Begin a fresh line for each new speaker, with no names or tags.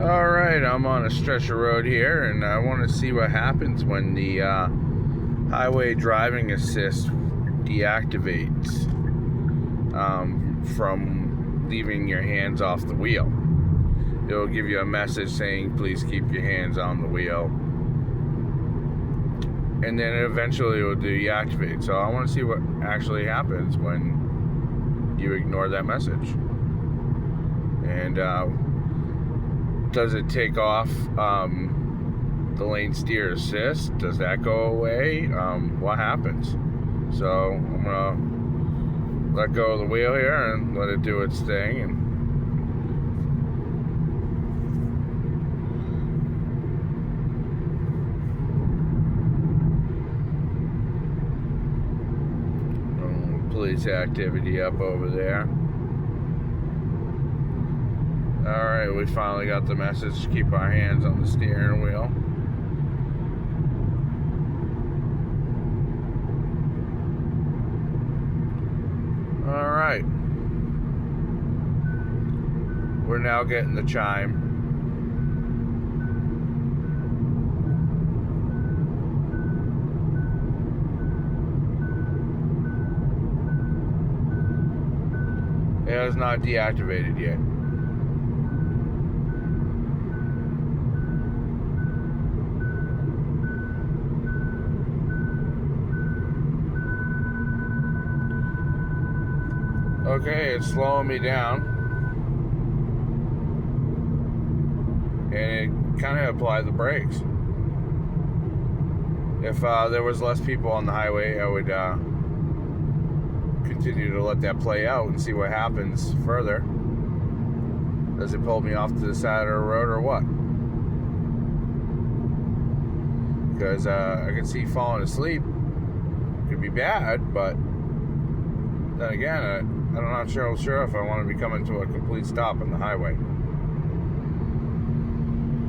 Alright, I'm on a stretch of road here, and I want to see what happens when the highway driving assist deactivates from leaving your hands off the wheel. It'll give you a message saying, please keep your hands on the wheel. And then eventually it will deactivate. So I want to see what actually happens when you ignore that message. And does it take off the lane steer assist? Does that go away? What happens? So I'm gonna let go of the wheel here and let it do its thing. And police activity up over there. Alright, we finally got the message to keep our hands on the steering wheel. Alright. We're now getting the chime. It has not deactivated yet. Okay, it's slowing me down. And it kind of applied the brakes. If there was less people on the highway, I would continue to let that play out and see what happens further. Does it pull me off to the side of the road or what? Because I can see falling asleep could be bad, but then again, I'm not sure if I want to be coming to a complete stop on the highway.